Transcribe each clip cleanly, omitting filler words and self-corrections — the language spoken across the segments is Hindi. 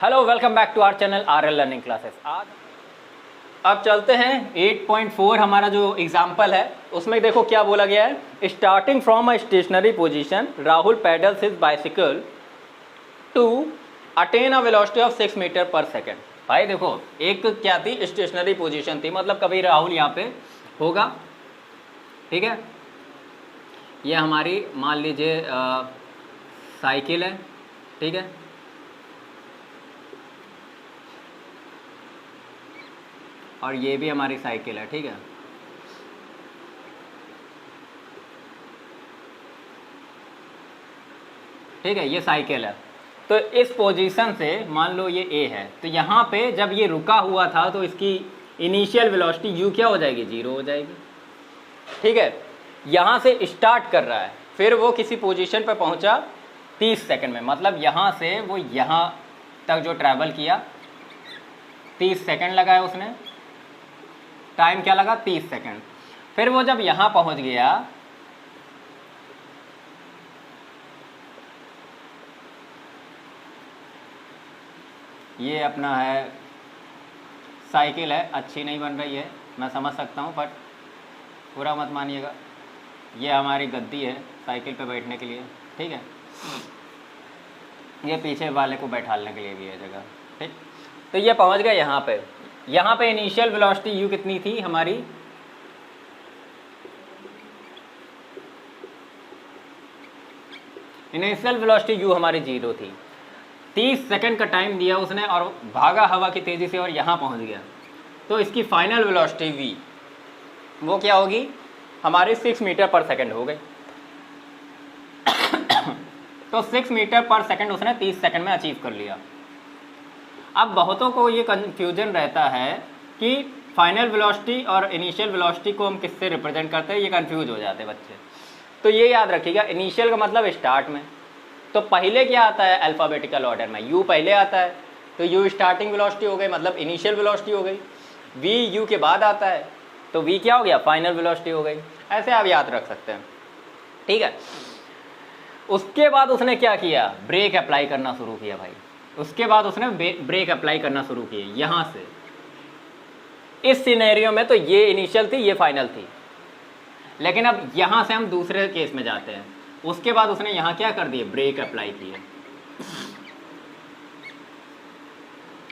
Hello welcome back to our channel RL learning classes. आज अब चलते हैं 8.4 हमारा जो एग्जाम्पल है उसमें देखो क्या बोला गया है। Starting from a stationary position Rahul pedals his bicycle to attain a velocity of 6 metre per second. भाई देखो एक क्या थी, स्टेशनरी पोजीशन थी, मतलब कभी राहुल यहाँ पे होगा, ठीक है। ये हमारी मान लीजिए साइकिल है, ठीक है। और ये भी हमारी साइकिल है, ठीक है। ठीक है, ये साइकिल है। तो इस पोजीशन से मान लो ये ए है, तो यहाँ पे जब ये रुका हुआ था तो इसकी इनिशियल वेलोसिटी यू क्या हो जाएगी, 0 हो जाएगी, ठीक है। यहाँ से स्टार्ट कर रहा है, फिर वो किसी पोजीशन पर पहुँचा 30 सेकंड में, मतलब यहाँ से वो यहाँ तक जो ट्रैवल किया 30 सेकंड लगा है उसने, टाइम क्या लगा 30 सेकंड। फिर वो जब यहाँ पहुँच गया ये अपना है साइकिल है, अच्छी नहीं बन रही है मैं समझ सकता हूँ, बट पूरा मत मानिएगा। ये हमारी गद्दी है साइकिल पे बैठने के लिए, ठीक है। ये पीछे वाले को बैठाने के लिए भी है जगह, ठीक। तो ये पहुँच गया यहाँ पे। यहाँ पे इनिशियल वेलोसिटी u कितनी थी हमारी, इनिशियल वेलोसिटी u हमारी 0 थी। 30 सेकंड का टाइम दिया उसने और भागा हवा की तेज़ी से और यहाँ पहुँच गया। तो इसकी फाइनल वेलोसिटी v वो क्या होगी हमारी 6 मीटर पर सेकंड हो गई। तो 6 मीटर पर सेकंड उसने 30 सेकंड में अचीव कर लिया। अब बहुतों को ये कन्फ्यूजन रहता है कि फाइनल वेलोसिटी और इनिशियल वेलोसिटी को हम किससे रिप्रेजेंट करते हैं, ये कन्फ्यूज हो जाते हैं बच्चे। तो ये याद रखिएगा, इनिशियल का मतलब स्टार्ट में, तो पहले क्या आता है अल्फ़ाबेटिकल ऑर्डर में, यू पहले आता है, तो यू स्टार्टिंग वेलोसिटी हो गई, मतलब इनिशियल वेलोसिटी हो गई। वी यू के बाद आता है, तो वी क्या हो गया, फाइनल वेलोसिटी हो गई। ऐसे आप याद रख सकते हैं, ठीक है। उसके बाद उसने क्या किया, ब्रेक अप्लाई करना शुरू किया भाई। उसके बाद उसने ब्रेक अप्लाई करना शुरू किए यहाँ से। इस सिनेरियो में तो ये इनिशियल थी, ये फाइनल थी, लेकिन अब यहाँ से हम दूसरे केस में जाते हैं। उसके बाद उसने यहाँ क्या कर दिए, ब्रेक अप्लाई किए।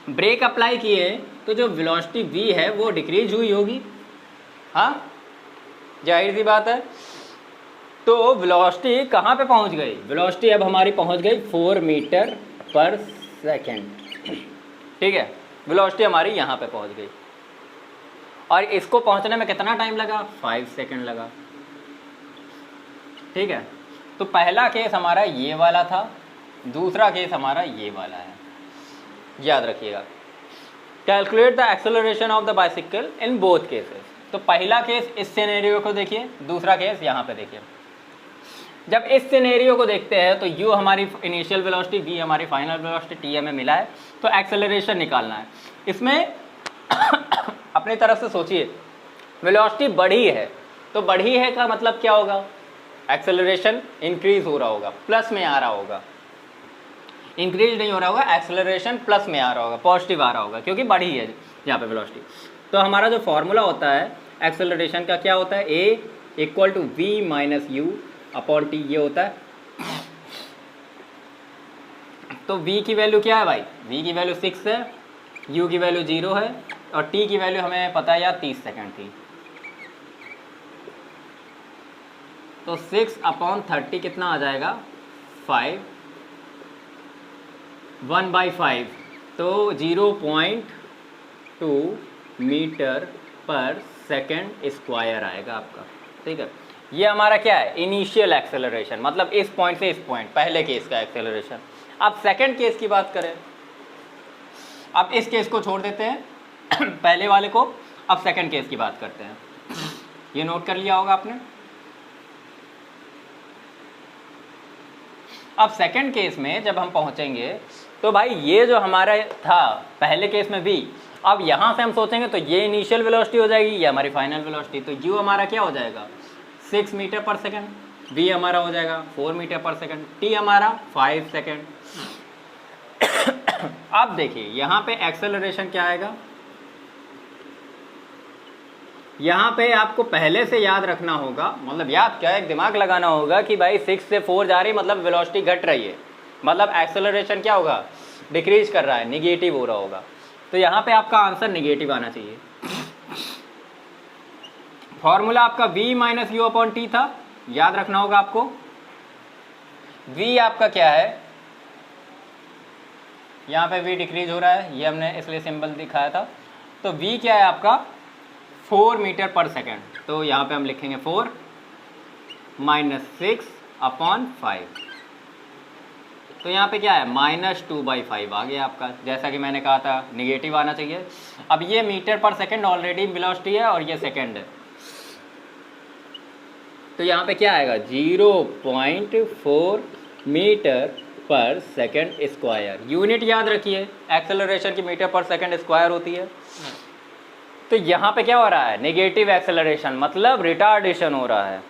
ब्रेक अप्लाई किए तो जो वेलोसिटी v है वो डिक्रीज हुई होगी, हाँ जाहिर सी बात है। तो वेलोसिटी कहाँ पे पहुँच गई, वेलोसिटी अब हमारी पहुँच गई 4 मीटर पर सेकेंड, ठीक है। वेलोसिटी हमारी यहाँ पे पहुँच गई और इसको पहुँचने में कितना टाइम लगा, 5 सेकेंड लगा, ठीक है। तो पहला केस हमारा ये वाला था, दूसरा केस हमारा ये वाला है, याद रखिएगा। Calculate the acceleration of the bicycle in both cases. तो पहला केस इस सिनेरियो को देखिए, दूसरा केस यहाँ पे देखिए। जब इस सिनेरियो को देखते हैं तो u हमारी इनिशियल वेलोसिटी, v हमारी फाइनल वेलोसिटी, t हमें मिला है, तो एक्सेलरेशन निकालना है। इसमें अपनी तरफ से सोचिए, वेलोसिटी बढ़ी है, तो बढ़ी है का मतलब क्या होगा, एक्सेलरेशन इंक्रीज हो रहा होगा, प्लस में आ रहा होगा। इंक्रीज नहीं हो रहा होगा, एक्सेलरेशन प्लस में आ रहा होगा, पॉजिटिव आ रहा होगा, क्योंकि बढ़ी है यहाँ पे वेलोसिटी। तो हमारा जो फॉर्मूला होता है एक्सेलरेशन का क्या होता है, a equal to v minus u upon t, ये होता है। तो v की वैल्यू क्या है भाई, v की वैल्यू 6 है, u की वैल्यू 0 है और t की वैल्यू हमें पता है यार 30 सेकंड थी। तो 6 अपॉन 30 कितना आ जाएगा, 5, 1/5, तो 0.2 मीटर पर सेकेंड स्क्वायर आएगा आपका, ठीक है। ये हमारा क्या है, इनिशियल एक्सेलरेशन, मतलब इस पॉइंट से इस पॉइंट, पहले केस का एक्सेलरेशन। अब सेकंड केस की बात करें, अब इस केस को छोड़ देते हैं पहले वाले को, अब सेकंड केस की बात करते हैं। ये नोट कर लिया होगा आपने। अब सेकंड केस में जब हम पहुंचेंगे तो भाई ये जो हमारा था पहले केस में v, अब यहाँ से हम सोचेंगे तो ये इनिशियल वेलोसिटी हो जाएगी, ये हमारी फाइनल वेलोसिटी। तो u हमारा क्या हो जाएगा, 6 मीटर पर सेकंड, v हमारा हो जाएगा 4 मीटर पर सेकंड, t हमारा 5 सेकंड। अब देखिए यहाँ पे एक्सेलरेशन क्या आएगा, यहाँ पे आपको पहले से याद रखना होगा, मतलब याद क्या है, दिमाग लगाना होगा कि भाई 6 से 4 जा रही मतलब वेलोसिटी घट रही है, मतलब एक्सेलरेशन क्या होगा, डिक्रीज कर रहा है, निगेटिव हो रहा होगा। तो यहाँ पे आपका आंसर निगेटिव आना चाहिए। फॉर्मूला आपका v minus u upon T था, याद रखना होगा आपको। v आपका क्या है, यहाँ पे v डिक्रीज हो रहा है, ये हमने इसलिए सिंबल दिखाया था। तो v क्या है आपका 4 मीटर पर सेकेंड, तो यहाँ पे हम लिखेंगे 4 माइनस 6 अपॉन 5। तो यहाँ पे क्या है -2/5 आ गया आपका, जैसा कि मैंने कहा था निगेटिव आना चाहिए। अब ये metre per second already velocity है और ये सेकेंड है, तो यहाँ पे क्या आएगा 0.4 metre per second square. Unit याद रखिए, एक्सेलरेशन की मीटर पर सेकेंड स्क्वायर होती है। तो यहाँ पे क्या हो रहा है, नेगेटिव एक्सेलरेशन, मतलब रिटार्डेशन हो रहा है।